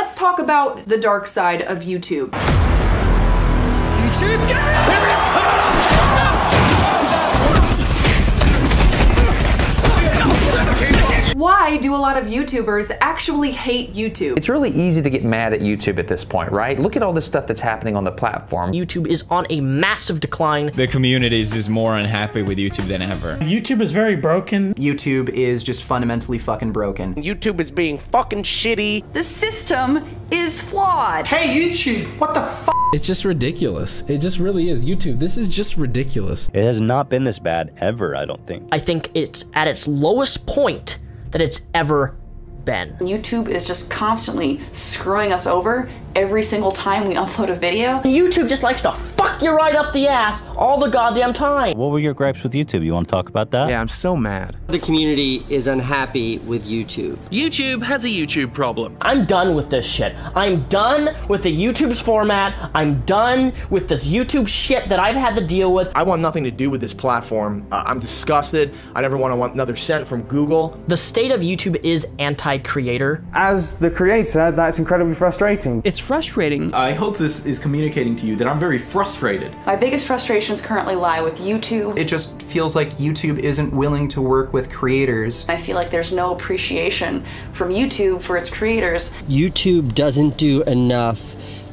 let's talk about the dark side of YouTube. YouTube, Why do a lot of YouTubers actually hate YouTube? It's really easy to get mad at YouTube at this point, right? Look at all this stuff that's happening on the platform. YouTube is on a massive decline. The community is just more unhappy with YouTube than ever. YouTube is very broken. YouTube is just fundamentally fucking broken. YouTube is being fucking shitty. The system is flawed. Hey YouTube, what the f? It's just ridiculous. It just really is. YouTube, this is just ridiculous. It has not been this bad ever, I don't think. I think it's at its lowest point that it's ever been. YouTube is just constantly screwing us over every single time we upload a video. YouTube just likes to fuck you right up the ass all the goddamn time. What were your gripes with YouTube? You want to talk about that? Yeah, I'm so mad. The community is unhappy with YouTube. YouTube has a YouTube problem. I'm done with this shit. I'm done with the YouTube's format. I'm done with this YouTube shit that I've had to deal with. I want nothing to do with this platform. I'm disgusted. I never want another cent from Google. The state of YouTube is anti-creator. As the creator, that's incredibly frustrating. It's frustrating. I hope this is communicating to you that I'm very frustrated. My biggest frustrations currently lie with YouTube. It just feels like YouTube isn't willing to work with creators. I feel like there's no appreciation from YouTube for its creators. YouTube doesn't do enough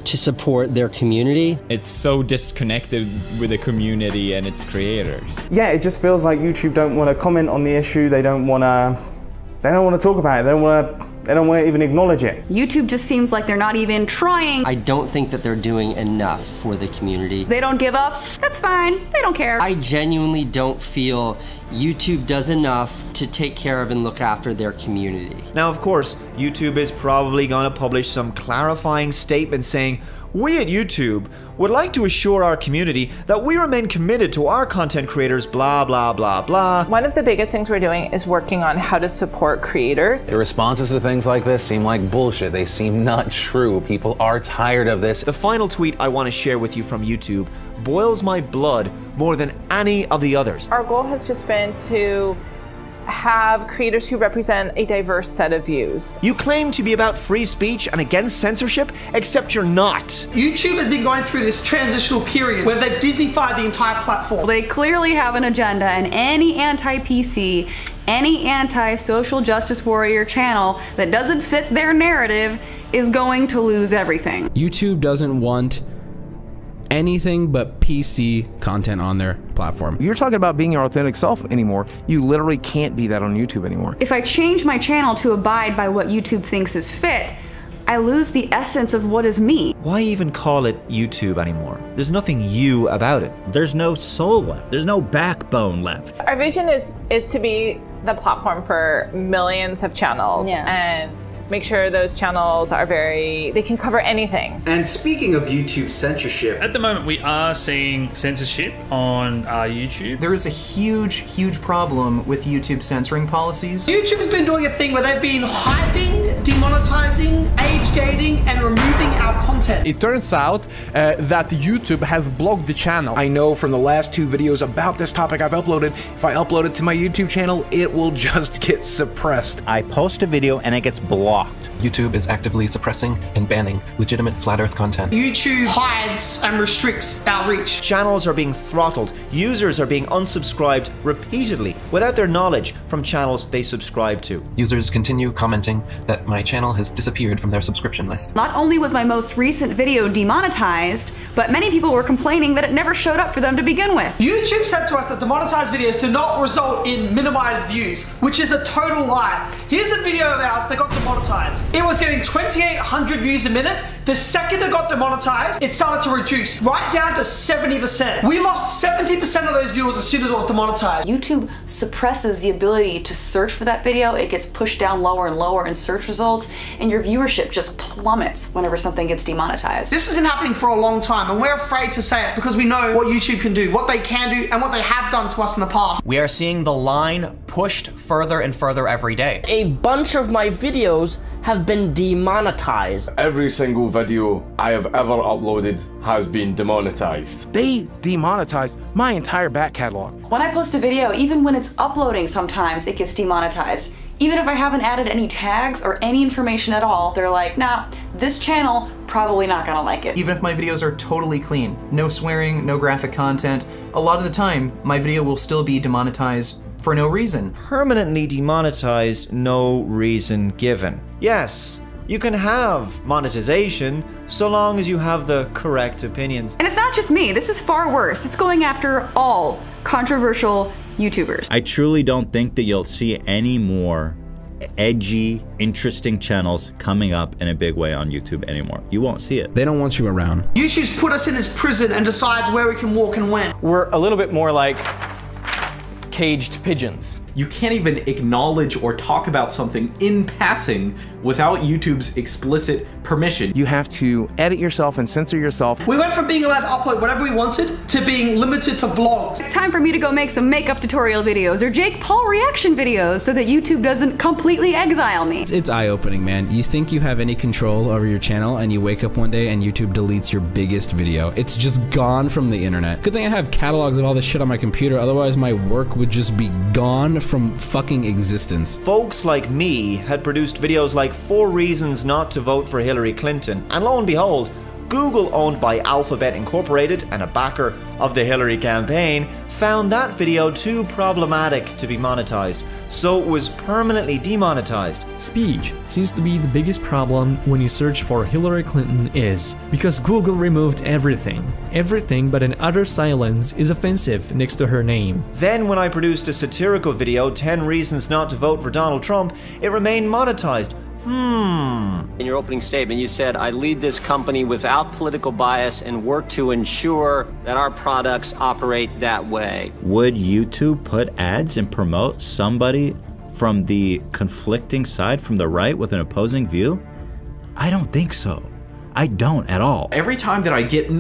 to support their community. It's so disconnected with the community and its creators. Yeah, it just feels like YouTube don't want to comment on the issue. They don't want to talk about it. They don't want to even acknowledge it. YouTube just seems like they're not even trying. I don't think that they're doing enough for the community. They don't give up. That's fine. They don't care. I genuinely don't feel YouTube does enough to take care of and look after their community. Now, of course, YouTube is probably going to publish some clarifying statement saying, "We at YouTube would like to assure our community that we remain committed to our content creators, blah, blah, blah, blah." One of the biggest things we're doing is working on how to support creators. The responses to things like this seem like bullshit. They seem not true. People are tired of this. The final tweet I want to share with you from YouTube boils my blood more than any of the others. Our goal has just been to have creators who represent a diverse set of views. You claim to be about free speech and against censorship, except you're not. YouTube has been going through this transitional period where they've Disneyfied the entire platform. They clearly have an agenda, and any anti-PC, any anti-social justice warrior channel that doesn't fit their narrative is going to lose everything. YouTube doesn't want anything but PC content on their platform. You're talking about being your authentic self anymore. You literally can't be that on YouTube anymore. If I change my channel to abide by what YouTube thinks is fit, I lose the essence of what is me. Why even call it YouTube anymore? There's nothing you about it. There's no soul left. There's no backbone left. Our vision is to be the platform for millions of channels and make sure those channels are they can cover anything. And speaking of YouTube censorship, at the moment we are seeing censorship on YouTube. There is a huge problem with YouTube censoring policies. YouTube's been doing a thing where they've been hiding, demonetizing, age gating, and removing our content. It turns out that YouTube has blocked the channel. I know from the last 2 videos about this topic I've uploaded, if I upload it to my YouTube channel, it will just get suppressed. I post a video and it gets blocked. YouTube is actively suppressing and banning legitimate flat earth content. YouTube hides and restricts our reach. Channels are being throttled. Users are being unsubscribed repeatedly without their knowledge from channels they subscribe to. Users continue commenting that my channel has disappeared from their subscription list. Not only was my most recent video demonetized, but many people were complaining that it never showed up for them to begin with. YouTube said to us that demonetized videos do not result in minimized views, which is a total lie. Here's a video of ours that got demonetized. It was getting 2,800 views a minute. The second it got demonetized, it started to reduce right down to 70%. We lost 70% of those viewers as soon as it was demonetized. YouTube suppresses the ability to search for that video. It gets pushed down lower and lower in search results, and your viewership just plummets whenever something gets demonetized. This has been happening for a long time, and we're afraid to say it because we know what YouTube can do, what they can do, and what they have done to us in the past. We are seeing the line pushed further and further every day. A bunch of my videos have been demonetized. Every single video I have ever uploaded has been demonetized. They demonetized my entire back catalog. When I post a video, even when it's uploading sometimes, it gets demonetized. Even if I haven't added any tags or any information at all, they're like, nah, this channel probably not gonna like it. Even if my videos are totally clean, no swearing, no graphic content, a lot of the time, my video will still be demonetized for no reason. Permanently demonetized, no reason given. Yes, you can have monetization so long as you have the correct opinions. And it's not just me, this is far worse. It's going after all controversial YouTubers. I truly don't think that you'll see any more edgy, interesting channels coming up in a big way on YouTube anymore. You won't see it. They don't want you around. YouTube's put us in this prison and decides where we can walk and when. We're a little bit more like caged pigeons. You can't even acknowledge or talk about something in passing without YouTube's explicit permission. You have to edit yourself and censor yourself. We went from being allowed to upload whatever we wanted to being limited to vlogs. It's time for me to go make some makeup tutorial videos or Jake Paul reaction videos so that YouTube doesn't completely exile me. It's eye-opening, man. You think you have any control over your channel and you wake up one day and YouTube deletes your biggest video. It's just gone from the internet. Good thing I have catalogs of all this shit on my computer, otherwise my work would just be gone from fucking existence. Folks like me had produced videos like 4 reasons not to vote for Hillary Clinton, and lo and behold, Google, owned by Alphabet Incorporated and a backer of the Hillary campaign, found that video too problematic to be monetized, so it was permanently demonetized. Speech seems to be the biggest problem when you search for Hillary Clinton because Google removed everything. Everything but an utter silence is offensive next to her name. Then when I produced a satirical video, 10 reasons not to vote for Donald Trump, it remained monetized. In your opening statement, you said, I lead this company without political bias and work to ensure that our products operate that way. Would YouTube put ads and promote somebody from the conflicting side, from the right with an opposing view? I don't think so. I don't at all. Every time that I get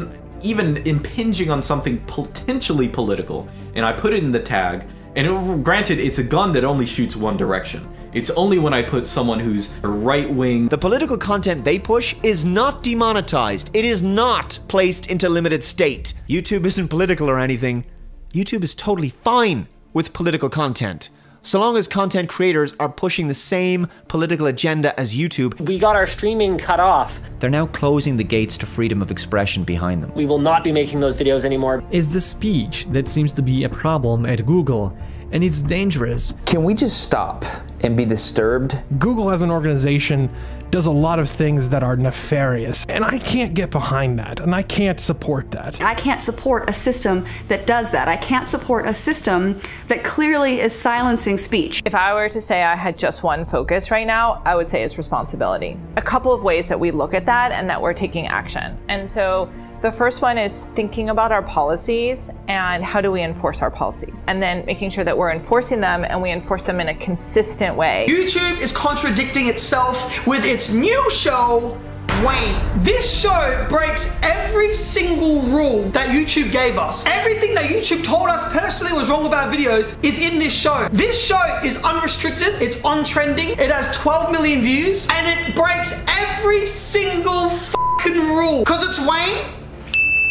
even impinging on something potentially political, and I put it in the tag, and granted, it's a gun that only shoots one direction. It's only when I put someone who's right-wing. The political content they push is not demonetized. It is not placed into limited state. YouTube isn't political or anything. YouTube is totally fine with political content, so long as content creators are pushing the same political agenda as YouTube. We got our streaming cut off. They're now closing the gates to freedom of expression behind them. We will not be making those videos anymore. It's the speech that seems to be a problem at Google, and it's dangerous. Can we just stop and be disturbed? Google as an organization does a lot of things that are nefarious, and I can't get behind that, and I can't support that. I can't support a system that does that. I can't support a system that clearly is silencing speech. If I were to say I had just one focus right now, I would say it's responsibility. A couple of ways that we look at that and that we're taking action. And so the first one is thinking about our policies and how do we enforce our policies, and then making sure that we're enforcing them and we enforce them in a consistent way. YouTube is contradicting itself with its new show, Wayne. This show breaks every single rule that YouTube gave us. Everything that YouTube told us personally was wrong with our videos is in this show. This show is unrestricted, it's on trending, it has 12 million views, and it breaks every single fucking rule. Because it's Wayne.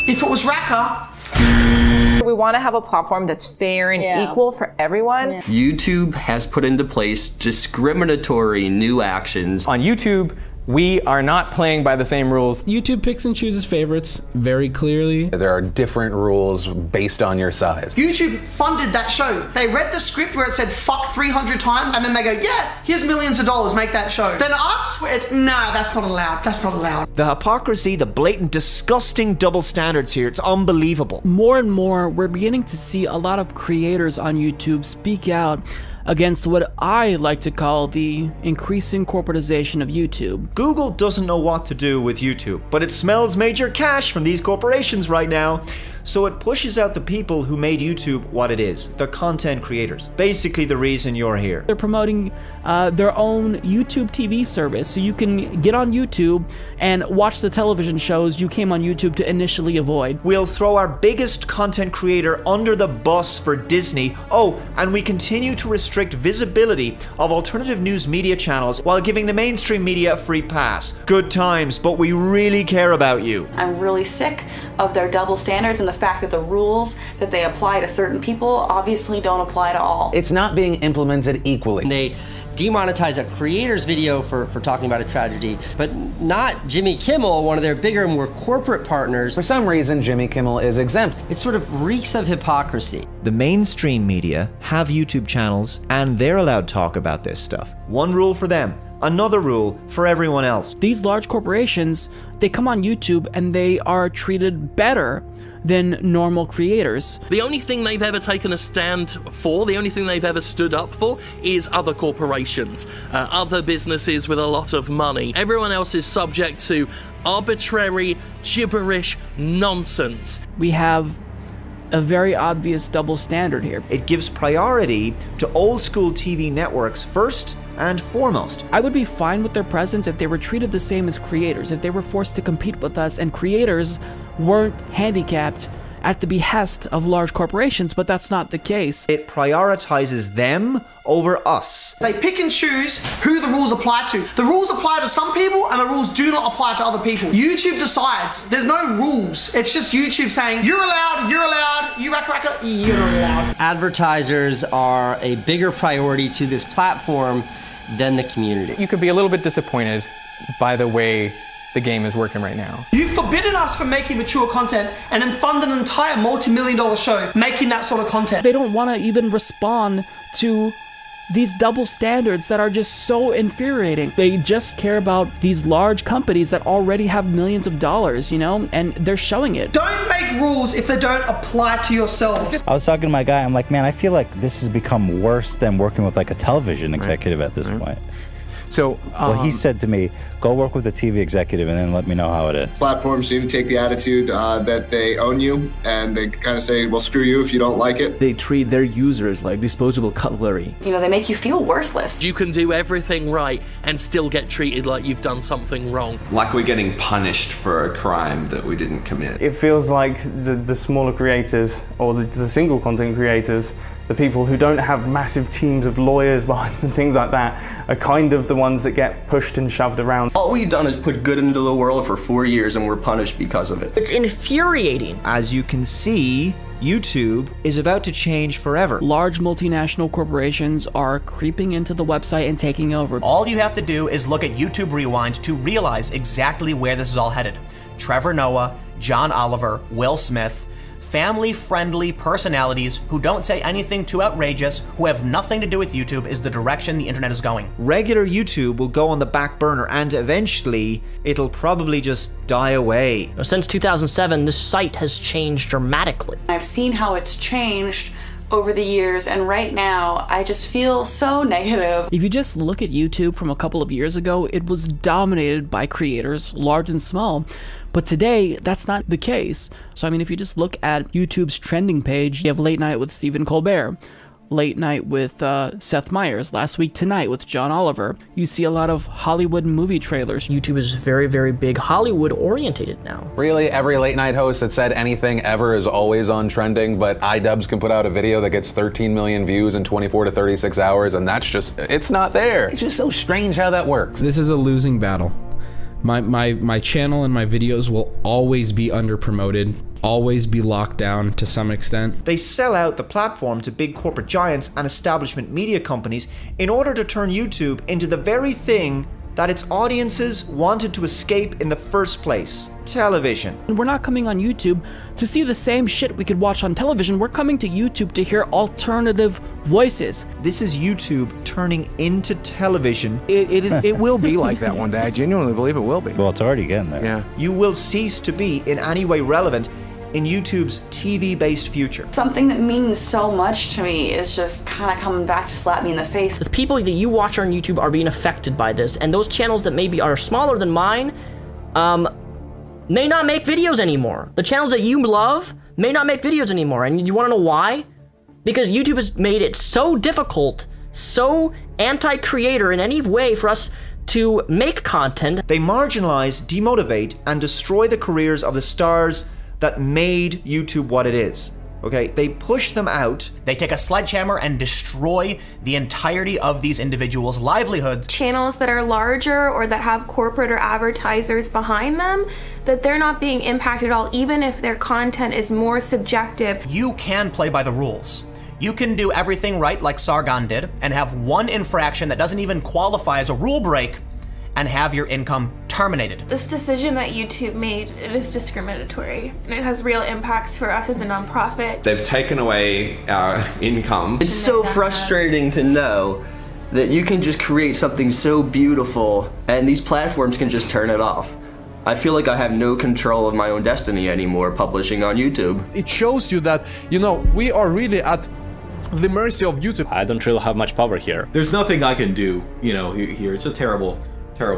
If it was Raka. We want to have a platform that's fair and equal for everyone. YouTube has put into place discriminatory new actions. On YouTube, we are not playing by the same rules. YouTube picks and chooses favorites very clearly. There are different rules based on your size. YouTube funded that show. They read the script where it said fuck 300 times and then they go, yeah, here's millions of dollars, make that show. Then us, it's, nah, that's not allowed, that's not allowed. The hypocrisy, the blatant, disgusting double standards here, it's unbelievable. More and more, we're beginning to see a lot of creators on YouTube speak out against what I like to call the increasing corporatization of YouTube. Google doesn't know what to do with YouTube, but it smells major cash from these corporations right now. So it pushes out the people who made YouTube what it is, the content creators. Basically the reason you're here. They're promoting their own YouTube TV service, so you can get on YouTube and watch the television shows you came on YouTube to initially avoid. We'll throw our biggest content creator under the bus for Disney. Oh, and we continue to restrict visibility of alternative news media channels while giving the mainstream media a free pass. Good times, but we really care about you. I'm really sick of their double standards and the fact that the rules that they apply to certain people obviously don't apply to all. It's not being implemented equally. They demonetize a creator's video for talking about a tragedy, but not Jimmy Kimmel, one of their bigger, more corporate partners. For some reason, Jimmy Kimmel is exempt. It sort of reeks of hypocrisy. The mainstream media have YouTube channels and they're allowed to talk about this stuff. One rule for them, another rule for everyone else. These large corporations, they come on YouTube and they are treated better than normal creators. The only thing they've ever taken a stand for, the only thing they've ever stood up for, is other corporations, other businesses with a lot of money. Everyone else is subject to arbitrary, gibberish nonsense. We have a very obvious double standard here. It gives priority to old school TV networks first and foremost. I would be fine with their presence if they were treated the same as creators, if they were forced to compete with us and creators weren't handicapped at the behest of large corporations, but that's not the case. It prioritizes them over us. They pick and choose who the rules apply to. The rules apply to some people and the rules do not apply to other people. YouTube decides. There's no rules. It's just YouTube saying, you're allowed, you racker, you're not allowed. Advertisers are a bigger priority to this platform than the community. You could be a little bit disappointed by the way the game is working right now. You've forbidden us from making mature content and then fund an entire multi-million-dollar show making that sort of content. They don't want to even respond to these double standards that are just so infuriating. They just care about these large companies that already have millions of dollars, you know, and they're showing it. Don't make rules if they don't apply to yourselves. I was talking to my guy, I'm like, man, I feel like this has become worse than working with like a television executive at this point. So, well, he said to me, go work with a TV executive and then let me know how it is. Platforms seem to take the attitude that they own you, and they kind of say, well, screw you if you don't like it. They treat their users like disposable cutlery. You know, they make you feel worthless. You can do everything right and still get treated like you've done something wrong. Like we're getting punished for a crime that we didn't commit. It feels like the smaller creators, or the single content creators, the people who don't have massive teams of lawyers behind them, things like that, are kind of the ones that get pushed and shoved around. All we've done is put good into the world for 4 years and we're punished because of it. It's infuriating. As you can see, YouTube is about to change forever. Large multinational corporations are creeping into the website and taking over. All you have to do is look at YouTube Rewind to realize exactly where this is all headed. Trevor Noah, John Oliver, Will Smith, family-friendly personalities who don't say anything too outrageous, who have nothing to do with YouTube, is the direction the internet is going. Regular YouTube will go on the back burner and eventually it'll probably just die away. Since 2007, this site has changed dramatically. I've seen how it's changed over the years, and right now I just feel so negative. If you just look at YouTube from a couple of years ago, it was dominated by creators, large and small. But today, that's not the case. So I mean, if you just look at YouTube's trending page, you have Late Night with Stephen Colbert, Late Night with Seth Meyers, Last Week Tonight with John Oliver. You see a lot of Hollywood movie trailers. YouTube is very, very big Hollywood orientated now. Really, every late night host that said anything ever is always on trending, but iDubbbz can put out a video that gets 13 million views in 24 to 36 hours, and that's just, it's not there. It's just so strange how that works. This is a losing battle. My channel and my videos will always be under promoted, always be locked down to some extent. They sell out the platform to big corporate giants and establishment media companies in order to turn YouTube into the very thing that its audiences wanted to escape in the first place: television. And we're not coming on YouTube to see the same shit we could watch on television. We're coming to YouTube to hear alternative voices. This is YouTube turning into television. It will be like that one day. I genuinely believe it will be. Well, it's already getting there. Yeah. You will cease to be in any way relevant in YouTube's TV-based future. Something that means so much to me is just kind of coming back to slap me in the face. The people that you watch on YouTube are being affected by this, and those channels that maybe are smaller than mine may not make videos anymore. The channels that you love may not make videos anymore, and you want to know why? Because YouTube has made it so difficult, so anti-creator in any way for us to make content. They marginalize, demotivate, and destroy the careers of the stars that made YouTube what it is. Okay, they push them out. They take a sledgehammer and destroy the entirety of these individuals' livelihoods. Channels that are larger or that have corporate or advertisers behind them, that they're not being impacted at all, even if their content is more subjective. You can play by the rules. You can do everything right like Sargon did and have one infraction that doesn't even qualify as a rule break and have your income terminated. This decision that YouTube made, it is discriminatory, and it has real impacts for us as a nonprofit. They've taken away our income. It's so frustrating to know that you can just create something so beautiful and these platforms can just turn it off. I feel like I have no control of my own destiny anymore publishing on YouTube. It shows you that, you know, we are really at the mercy of YouTube. I don't really have much power here. There's nothing I can do, you know, here. It's a terrible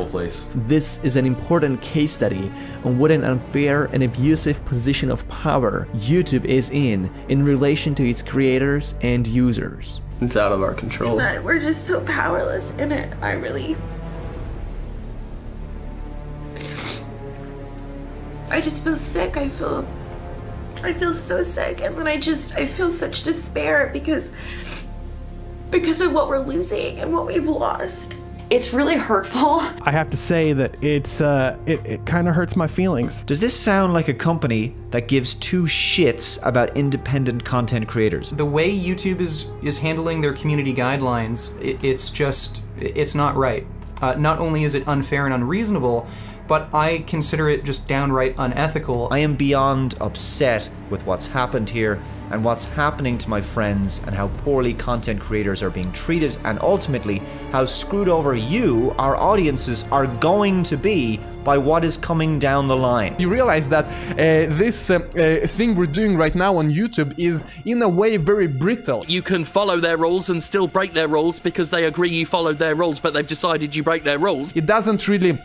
place. This is an important case study on what an unfair and abusive position of power YouTube is in relation to its creators and users. It's out of our control. But we're just so powerless in it. I just feel sick. I feel so sick, and then I feel such despair because of what we're losing and what we've lost. It's really hurtful. I have to say that it kind of hurts my feelings. Does this sound like a company that gives two shits about independent content creators? The way YouTube is handling their community guidelines, it's not right. Not only is it unfair and unreasonable, but I consider it just downright unethical. I am beyond upset with what's happened here and what's happening to my friends and how poorly content creators are being treated and ultimately how screwed over you, our audiences, are going to be by what is coming down the line. You realize that this thing we're doing right now on YouTube is in a way very brittle. You can follow their rules and still break their rules because they agree you followed their rules, but they've decided you break their rules. It doesn't really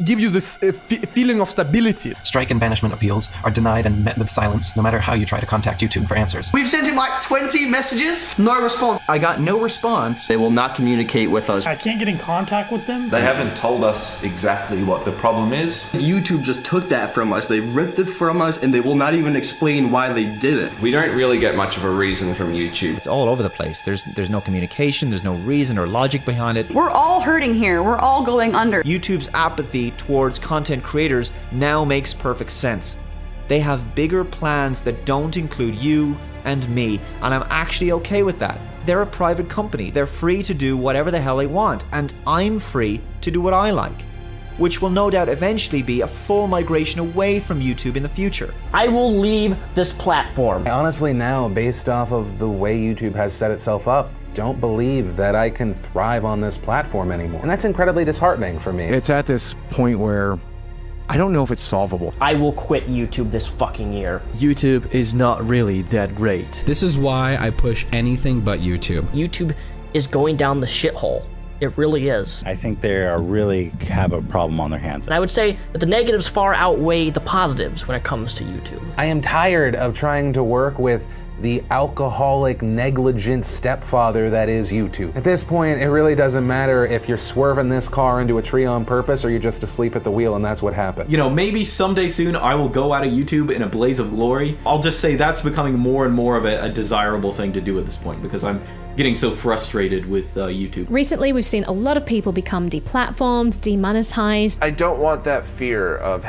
give you this feeling of stability. Strike and banishment appeals are denied and met with silence, no matter how you try to contact YouTube for answers. We've sent him like 20 messages, no response. I got no response. They will not communicate with us. I can't get in contact with them. They haven't told us exactly what the problem is. YouTube just took that from us. They ripped it from us and they will not even explain why they did it. We don't really get much of a reason from YouTube. It's all over the place. There's no communication, there's no reason or logic behind it. We're all hurting here. We're all going under. YouTube's apathy towards content creators now makes perfect sense. They have bigger plans that don't include you and me, and I'm actually okay with that. They're a private company. They're free to do whatever the hell they want, and I'm free to do what I like, which will no doubt eventually be a full migration away from YouTube in the future. I will leave this platform. Honestly now, based off of the way YouTube has set itself up, don't believe that I can thrive on this platform anymore. And that's incredibly disheartening for me. It's at this point where I don't know if it's solvable. I will quit YouTube this fucking year. YouTube is not really that great. This is why I push anything but YouTube. YouTube is going down the shithole. It really is. I think they really have a problem on their hands. And I would say that the negatives far outweigh the positives when it comes to YouTube. I am tired of trying to work with the alcoholic, negligent stepfather that is YouTube. At this point, it really doesn't matter if you're swerving this car into a tree on purpose or you're just asleep at the wheel and that's what happened. You know, maybe someday soon I will go out of YouTube in a blaze of glory. I'll just say that's becoming more and more of a desirable thing to do at this point because I'm getting so frustrated with YouTube. Recently, we've seen a lot of people become deplatformed, demonetized. I don't want that fear of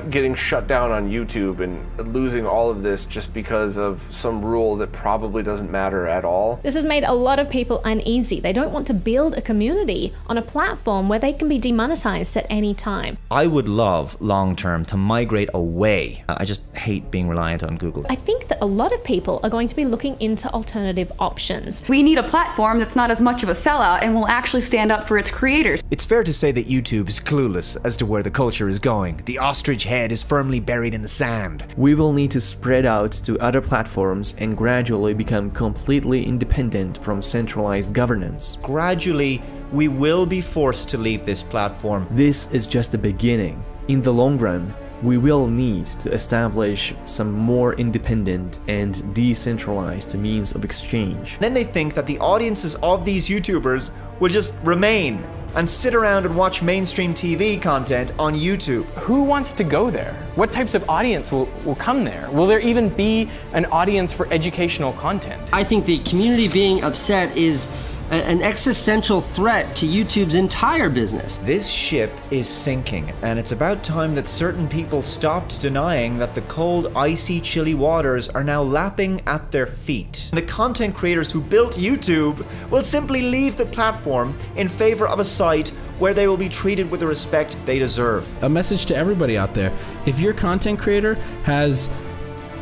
getting shut down on YouTube and losing all of this just because of some rule that probably doesn't matter at all. This has made a lot of people uneasy. They don't want to build a community on a platform where they can be demonetized at any time. I would love long-term to migrate away. I just hate being reliant on Google. I think that a lot of people are going to be looking into alternative options. We need a platform that's not as much of a sellout and will actually stand up for its creators. It's fair to say that YouTube is clueless as to where the culture is going. The ostrich head is firmly buried in the sand. We will need to spread out to other platforms and gradually become completely independent from centralized governance. Gradually, we will be forced to leave this platform. This is just the beginning. In the long run, we will need to establish some more independent and decentralized means of exchange. Then they think that the audiences of these YouTubers will just remain and sit around and watch mainstream TV content on YouTube. Who wants to go there? What types of audience will come there? Will there even be an audience for educational content? I think the community being upset is an existential threat to YouTube's entire business. This ship is sinking, and it's about time that certain people stopped denying that the cold, icy, chilly waters are now lapping at their feet. The content creators who built YouTube will simply leave the platform in favor of a site where they will be treated with the respect they deserve. A message to everybody out there: if your content creator has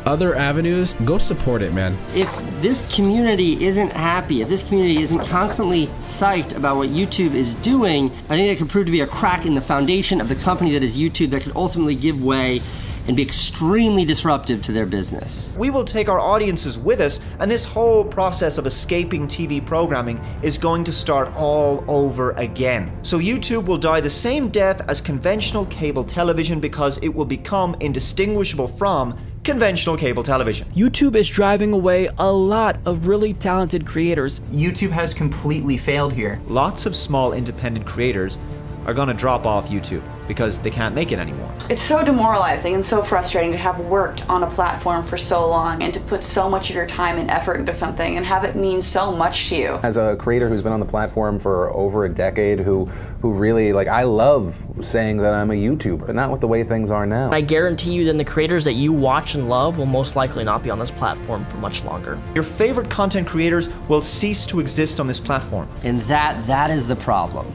other avenues, go support it, man. If this community isn't happy, if this community isn't constantly psyched about what YouTube is doing, I think that could prove to be a crack in the foundation of the company that is YouTube that could ultimately give way and be extremely disruptive to their business. We will take our audiences with us, and this whole process of escaping TV programming is going to start all over again. So YouTube will die the same death as conventional cable television because it will become indistinguishable from conventional cable television. YouTube is driving away a lot of really talented creators. YouTube has completely failed here. Lots of small independent creators are gonna drop off YouTube because they can't make it anymore. It's so demoralizing and so frustrating to have worked on a platform for so long and to put so much of your time and effort into something and have it mean so much to you. As a creator who's been on the platform for over a decade, who really, like, I love saying that I'm a YouTuber, but not with the way things are now. I guarantee you then the creators that you watch and love will most likely not be on this platform for much longer. Your favorite content creators will cease to exist on this platform. And that is the problem.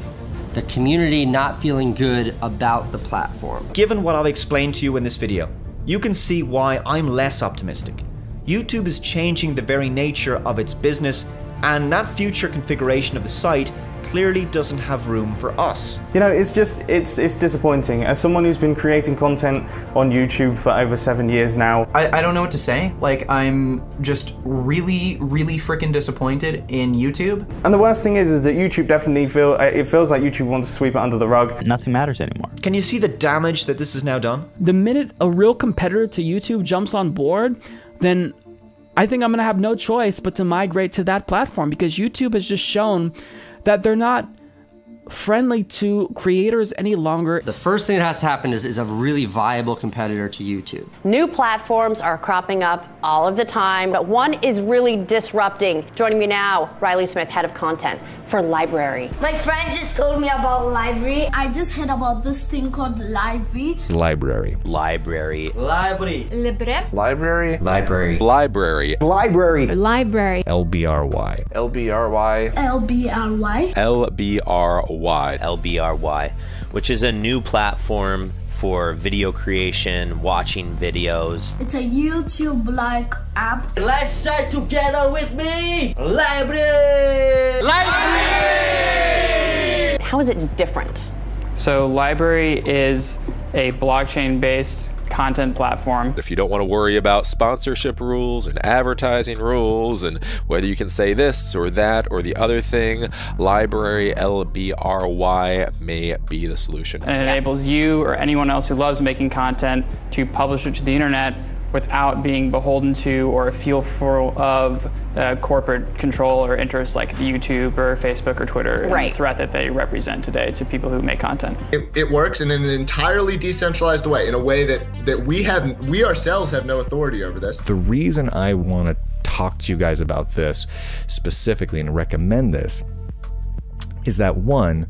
The community not feeling good about the platform. Given what I've explained to you in this video, you can see why I'm less optimistic. YouTube is changing the very nature of its business, and that future configuration of the site clearly doesn't have room for us. You know, it's disappointing. As someone who's been creating content on YouTube for over 7 years now. I don't know what to say. Like, I'm just really freaking disappointed in YouTube. And the worst thing is that YouTube definitely feels like YouTube wants to sweep it under the rug. Nothing matters anymore. Can you see the damage that this has now done? The minute a real competitor to YouTube jumps on board, then I think I'm gonna have no choice but to migrate to that platform, because YouTube has just shown that they're not friendly to creators any longer. The first thing that has to happen is a really viable competitor to YouTube. New platforms are cropping up all of the time, but one is really disrupting. Joining me now, Riley Smith, head of content for LBRY. My friend just told me about LBRY. I just heard about this thing called LBRY. LBRY. LBRY. LBRY. LBRY. LBRY. LBRY. LBRY. LBRY. LBRY. LBRY. LBRY. LBRY. LBRY, which is a new platform for video creation, watching videos. It's a YouTube-like app. Let's say together with me, LBRY! LBRY! How is it different? So LBRY is a blockchain-based content platform. If you don't want to worry about sponsorship rules and advertising rules and whether you can say this or that or the other thing, LBRY, LBRY, may be the solution. And it enables you or anyone else who loves making content to publish it to the internet without being beholden to or fearful of corporate control or interests like YouTube or Facebook or Twitter, and the threat that they represent today to people who make content. It works in an entirely decentralized way, in a way that we ourselves have no authority over this. The reason I want to talk to you guys about this specifically and recommend this is that, one,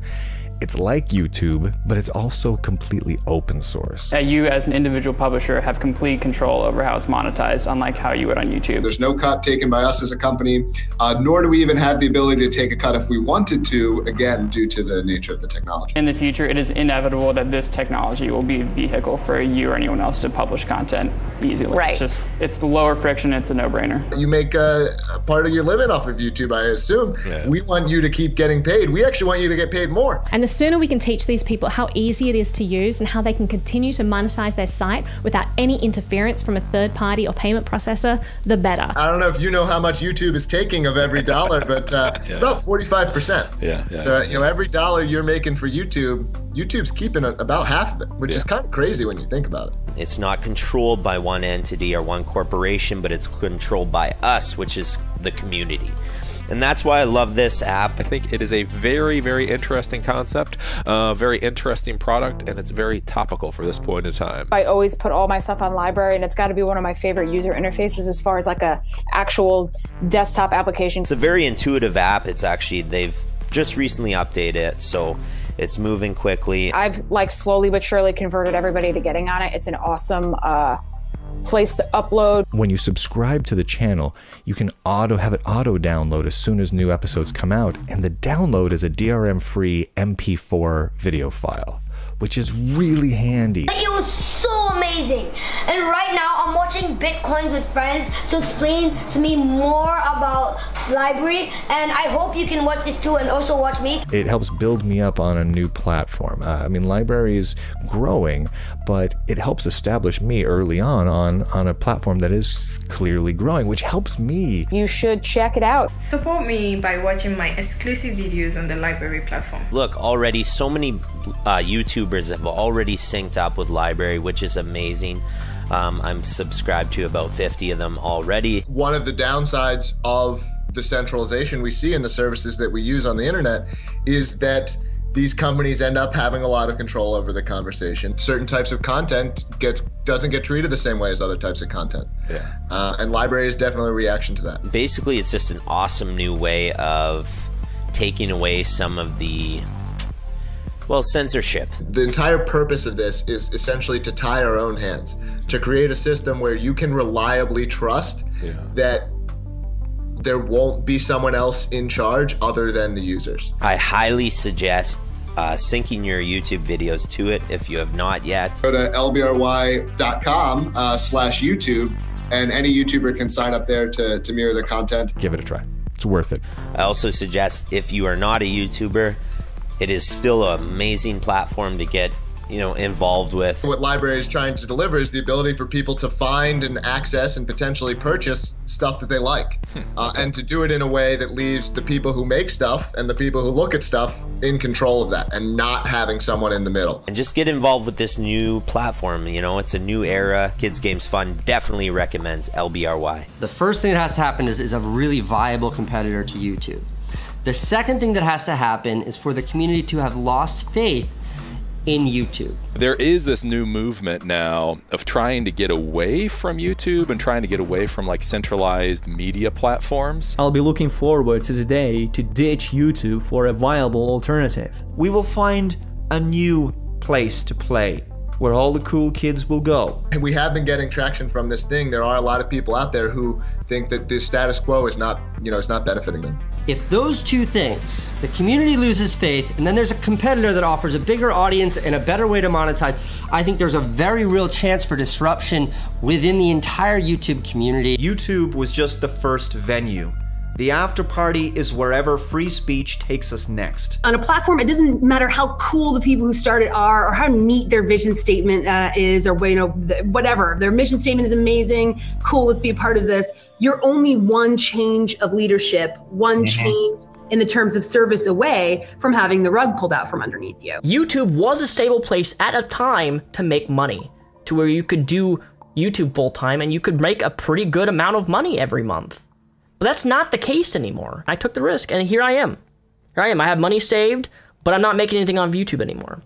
it's like YouTube, but it's also completely open source. You as an individual publisher have complete control over how it's monetized, unlike how you would on YouTube. There's no cut taken by us as a company, nor do we even have the ability to take a cut if we wanted to, again, due to the nature of the technology. In the future, it is inevitable that this technology will be a vehicle for you or anyone else to publish content easily. It's the lower friction, it's a no-brainer. You make a part of your living off of YouTube, I assume. Yeah. We want you to keep getting paid. We actually want you to get paid more. And the sooner we can teach these people how easy it is to use and how they can continue to monetize their site without any interference from a third party or payment processor, the better. I don't know if you know how much YouTube is taking of every dollar, but it's about 45%. So every dollar you're making for YouTube's keeping about half of it, which is kind of crazy when you think about it. It's not controlled by one entity or one corporation, but it's controlled by us, which is the community. And that's why I love this app. I think it is a very, very interesting concept, very interesting product, and it's very topical for this point in time. I always put all my stuff on LBRY, and it's got to be one of my favorite user interfaces as far as like a actual desktop application. It's a very intuitive app. It's actually, they've just recently updated it, so it's moving quickly. I've like slowly but surely converted everybody to getting on it. It's an awesome place to upload. When you subscribe to the channel, you can have it auto download as soon as new episodes come out, and the download is a DRM-free MP4 video file, which is really handy. It was so amazing. And right now I'm watching Bitcoins with Friends to explain to me more about LBRY, and I hope you can watch this too and also watch me. It helps build me up on a new platform. I mean, LBRY is growing, but it helps establish me early on a platform that is clearly growing, which helps me. You should check it out. Support me by watching my exclusive videos on the LBRY platform. Look, already so many YouTubers have already synced up with LBRY, which is amazing. I'm subscribed to about 50 of them already. One of the downsides of the centralization we see in the services that we use on the internet is that these companies end up having a lot of control over the conversation. Certain types of content doesn't get treated the same way as other types of content. Yeah. And LBRY is definitely a reaction to that. Basically, it's just an awesome new way of taking away some of the, well, censorship. The entire purpose of this is essentially to tie our own hands, to create a system where you can reliably trust that there won't be someone else in charge other than the users. I highly suggest syncing your YouTube videos to it if you have not yet. Go to lbry.com/YouTube, and any YouTuber can sign up there to mirror the content. Give it a try. It's worth it. I also suggest, if you are not a YouTuber, it is still an amazing platform to get involved with. What LBRY is trying to deliver is the ability for people to find and access and potentially purchase stuff that they like, and to do it in a way that leaves the people who make stuff and the people who look at stuff in control of that, and not having someone in the middle. And just get involved with this new platform. It's a new era. Kids Games Fun definitely recommends LBRY. The first thing that has to happen is a really viable competitor to YouTube. The second thing that has to happen is for the community to have lost faith in YouTube. There is this new movement now of trying to get away from YouTube and trying to get away from like centralized media platforms. I'll be looking forward to the day to ditch YouTube for a viable alternative. We will find a new place to play, where all the cool kids will go. And we have been getting traction from this thing. There are a lot of people out there who think that the status quo is not, it's not benefiting them. If those two things, the community loses faith, and then there's a competitor that offers a bigger audience and a better way to monetize, I think there's a very real chance for disruption within the entire YouTube community. YouTube was just the first venue. The after party is wherever free speech takes us next. On a platform, it doesn't matter how cool the people who started are, or how neat their vision statement is, or whatever. Their mission statement is amazing, cool, let's be a part of this. You're only one change of leadership, one change in the terms of service away from having the rug pulled out from underneath you. YouTube was a stable place at a time to make money, to where you could do YouTube full time and you could make a pretty good amount of money every month. But that's not the case anymore. I took the risk, and here I am. I have money saved, but I'm not making anything on YouTube anymore.